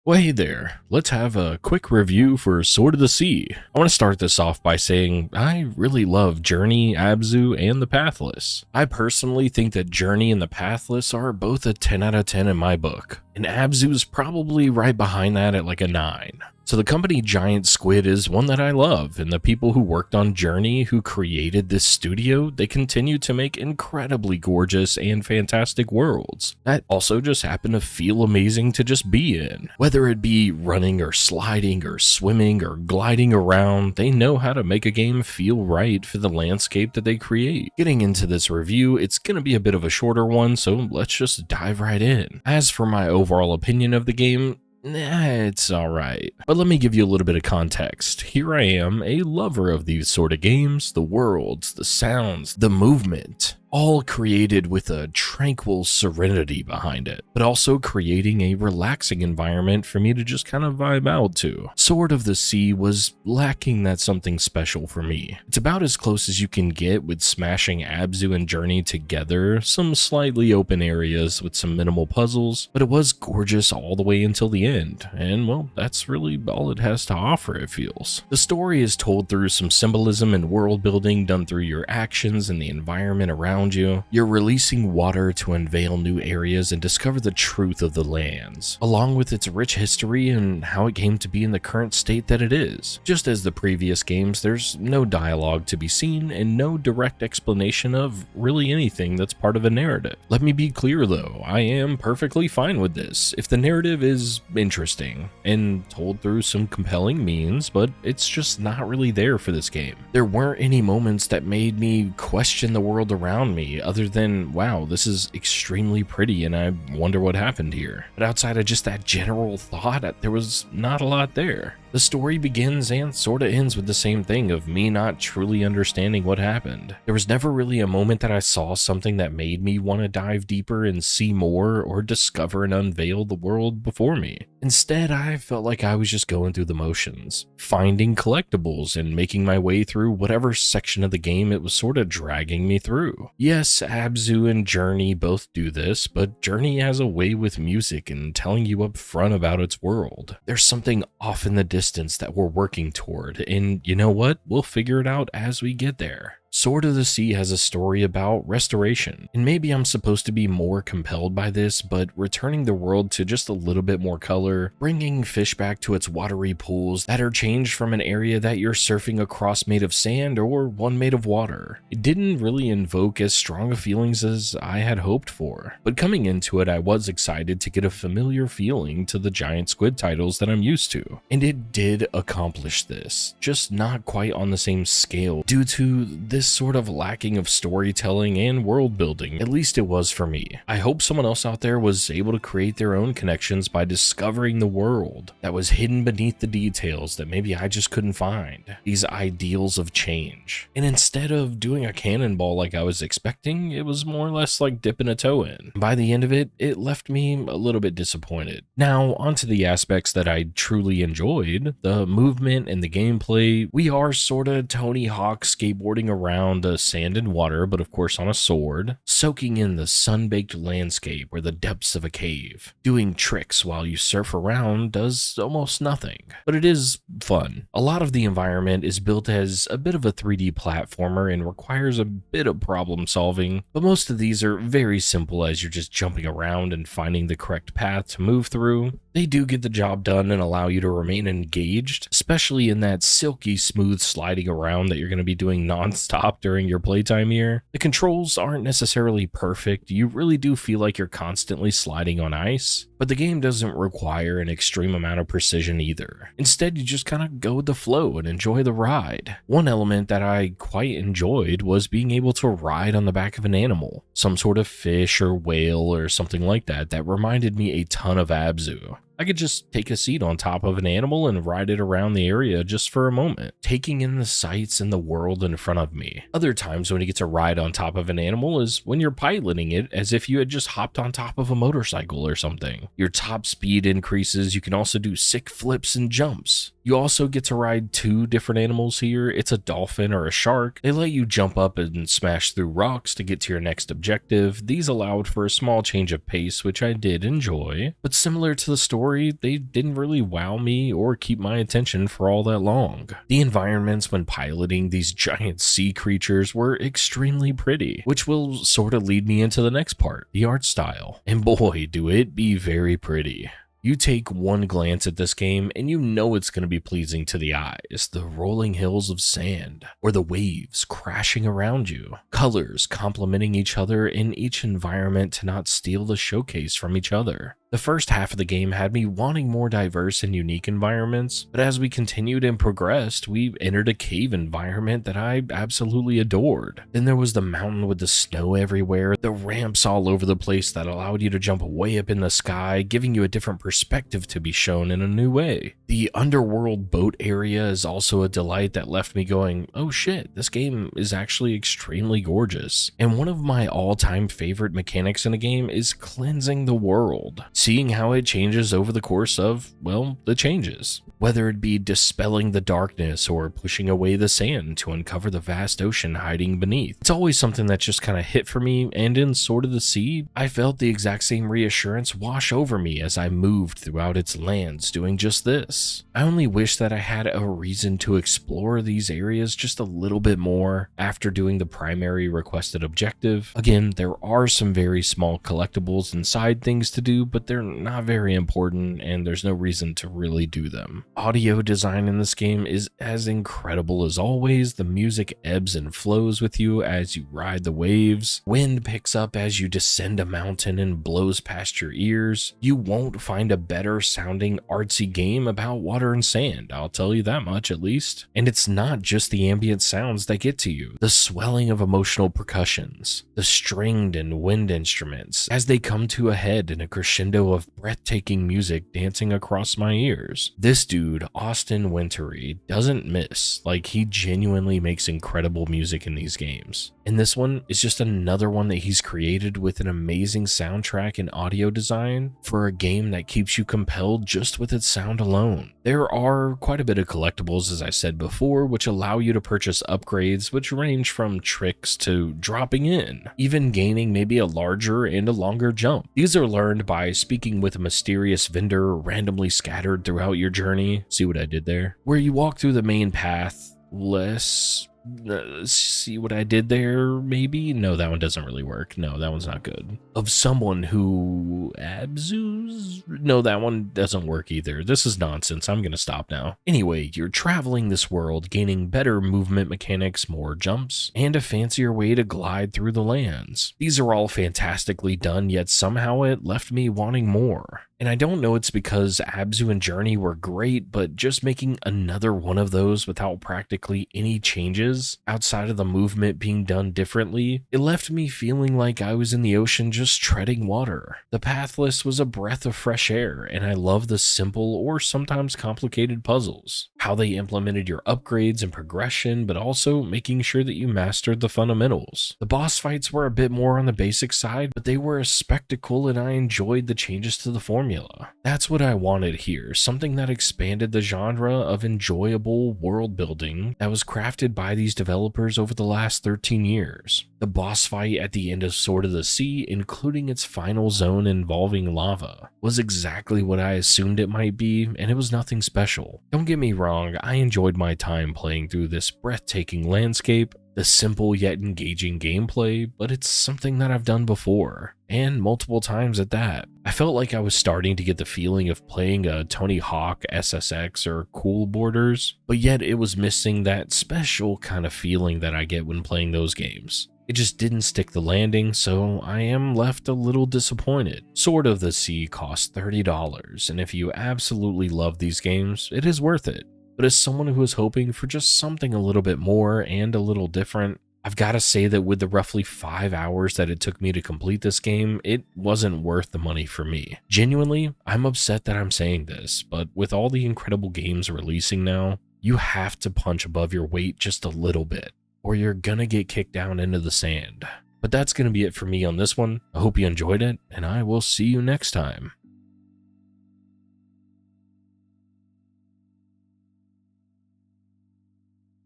Well, hey there. Let's have a quick review for Sword of the Sea. I want to start this off by saying I really love Journey, Abzu, and the Pathless. I personally think that Journey and the Pathless are both a 10 out of 10 in my book, and Abzu is probably right behind that at like a 9. So the company Giant Squid is one that I love, and the people who worked on Journey, who created this studio, they continue to make incredibly gorgeous and fantastic worlds that also just happen to feel amazing to just be in. Whether it be running or sliding or swimming or gliding around, they know how to make a game feel right for the landscape that they create. Getting into this review, it's going to be a bit of a shorter one, so let's just dive right in. As for my overall opinion of the game, it's alright. But let me give you a little bit of context. Here I am, a lover of these sort of games, the worlds, the sounds, the movement, all created with a tranquil serenity behind it, but also creating a relaxing environment for me to just kind of vibe out to. Sword of the Sea was lacking that something special for me. It's about as close as you can get with smashing Abzu and Journey together, some slightly open areas with some minimal puzzles, but it was gorgeous all the way until the end, and well, that's really all it has to offer, it feels. The story is told through some symbolism and world building done through your actions and the environment around you. You're releasing water to unveil new areas and discover the truth of the lands, along with its rich history and how it came to be in the current state that it is. Just as the previous games, there's no dialogue to be seen and no direct explanation of really anything that's part of a narrative. Let me be clear though, I am perfectly fine with this if the narrative is interesting and told through some compelling means, but it's just not really there for this game. There weren't any moments that made me question the world around me other than, wow, this is extremely pretty and I wonder what happened here. But outside of just that general thought, there was not a lot there. The story begins and sorta ends with the same thing of me not truly understanding what happened. There was never really a moment that I saw something that made me want to dive deeper and see more or discover and unveil the world before me. Instead, I felt like I was just going through the motions, finding collectibles and making my way through whatever section of the game it was sorta dragging me through. Yes, Abzu and Journey both do this, but Journey has a way with music and telling you up front about its world. There's something off in the distance that we're working toward, and you know what? We'll figure it out as we get there. Sword of the Sea has a story about restoration, and maybe I'm supposed to be more compelled by this, but returning the world to just a little bit more color, bringing fish back to its watery pools that are changed from an area that you're surfing across made of sand or one made of water. It didn't really invoke as strong of feelings as I had hoped for, but coming into it I was excited to get a familiar feeling to the Giant Squid titles that I'm used to, and it did accomplish this, just not quite on the same scale due to this sort of lacking of storytelling and world building. At least it was for me. I hope someone else out there was able to create their own connections by discovering the world that was hidden beneath the details that maybe I just couldn't find. These ideals of change. And instead of doing a cannonball like I was expecting, it was more or less like dipping a toe in. By the end of it, it left me a little bit disappointed. Now, onto the aspects that I truly enjoyed. The movement and the gameplay. We are sorta Tony Hawk skateboarding around the sand and water, but of course on a sword, soaking in the sun-baked landscape or the depths of a cave. Doing tricks while you surf around does almost nothing, but it is fun. A lot of the environment is built as a bit of a 3D platformer and requires a bit of problem solving, but most of these are very simple as you're just jumping around and finding the correct path to move through. They do get the job done and allow you to remain engaged, especially in that silky smooth sliding around that you're going to be doing non-stop during your playtime here. The controls aren't necessarily perfect, you really do feel like you're constantly sliding on ice, but the game doesn't require an extreme amount of precision either. Instead, you just kind of go with the flow and enjoy the ride. One element that I quite enjoyed was being able to ride on the back of an animal, some sort of fish or whale or something like that reminded me a ton of Abzu. I could just take a seat on top of an animal and ride it around the area just for a moment, taking in the sights and the world in front of me. Other times when you get to ride on top of an animal is when you're piloting it as if you had just hopped on top of a motorcycle or something. Your top speed increases, you can also do sick flips and jumps. You also get to ride 2 different animals here. It's a dolphin or a shark. They let you jump up and smash through rocks to get to your next objective. These allowed for a small change of pace, which I did enjoy, but similar to the story story, they didn't really wow me or keep my attention for all that long. The environments when piloting these giant sea creatures were extremely pretty, which will sort of lead me into the next part, the art style. And boy, do it be very pretty. You take one glance at this game and you know it's going to be pleasing to the eyes. The rolling hills of sand, or the waves crashing around you. Colors complementing each other in each environment to not steal the showcase from each other. The first half of the game had me wanting more diverse and unique environments, but as we continued and progressed, we entered a cave environment that I absolutely adored. Then there was the mountain with the snow everywhere, the ramps all over the place that allowed you to jump way up in the sky, giving you a different perspective to be shown in a new way. The underworld boat area is also a delight that left me going, oh shit, this game is actually extremely gorgeous. And one of my all-time favorite mechanics in a game is cleansing the world. Seeing how it changes over the course of, well, the changes. Whether it be dispelling the darkness or pushing away the sand to uncover the vast ocean hiding beneath. It's always something that just kind of hit for me, and in Sword of the Sea, I felt the exact same reassurance wash over me as I moved throughout its lands doing just this. I only wish that I had a reason to explore these areas just a little bit more after doing the primary requested objective. Again, there are some very small collectibles and side things to do, but they're not very important and there's no reason to really do them. Audio design in this game is as incredible as always. The music ebbs and flows with you as you ride the waves. Wind picks up as you descend a mountain and blows past your ears. You won't find a better sounding artsy game about water and sand, I'll tell you that much at least. And it's not just the ambient sounds that get to you. The swelling of emotional percussions, the stringed and wind instruments as they come to a head in a crescendo of breathtaking music dancing across my ears. This dude, Austin Wintory, doesn't miss. Like, he genuinely makes incredible music in these games. And this one is just another one that he's created with an amazing soundtrack and audio design for a game that keeps you compelled just with its sound alone. There are quite a bit of collectibles, as I said before, which allow you to purchase upgrades which range from tricks to dropping in, even gaining maybe a larger and a longer jump. These are learned by speaking with a mysterious vendor randomly scattered throughout your journey. See what I did there? Where you walk through the main path see what I did there, maybe? No, that one doesn't really work. No, that one's not good. Of someone who Abzu's? No, that one doesn't work either. This is nonsense. I'm gonna stop now. Anyway, you're traveling this world, gaining better movement mechanics, more jumps, and a fancier way to glide through the lands. These are all fantastically done, yet somehow it left me wanting more. And I don't know it's because Abzu and Journey were great, but just making another one of those without practically any changes outside of the movement being done differently, it left me feeling like I was in the ocean just treading water. The Pathless was a breath of fresh air, and I love the simple or sometimes complicated puzzles. How they implemented your upgrades and progression, but also making sure that you mastered the fundamentals. The boss fights were a bit more on the basic side, but they were a spectacle and I enjoyed the changes to the formula. That's what I wanted here, something that expanded the genre of enjoyable world building that was crafted by these developers over the last 13 years. The boss fight at the end of Sword of the Sea, including its final zone involving lava, was exactly what I assumed it might be, and it was nothing special. Don't get me wrong, I enjoyed my time playing through this breathtaking landscape, the simple yet engaging gameplay, but it's something that I've done before, and multiple times at that. I felt like I was starting to get the feeling of playing a Tony Hawk SSX or Cool Borders, but yet it was missing that special kind of feeling that I get when playing those games. It just didn't stick the landing, so I am left a little disappointed. Sword of the Sea costs $30, and if you absolutely love these games, it is worth it. But as someone who was hoping for just something a little bit more and a little different, I've got to say that with the roughly 5 hours that it took me to complete this game, it wasn't worth the money for me. Genuinely, I'm upset that I'm saying this, but with all the incredible games releasing now, you have to punch above your weight just a little bit, or you're gonna get kicked down into the sand. But that's gonna be it for me on this one. I hope you enjoyed it, and I will see you next time.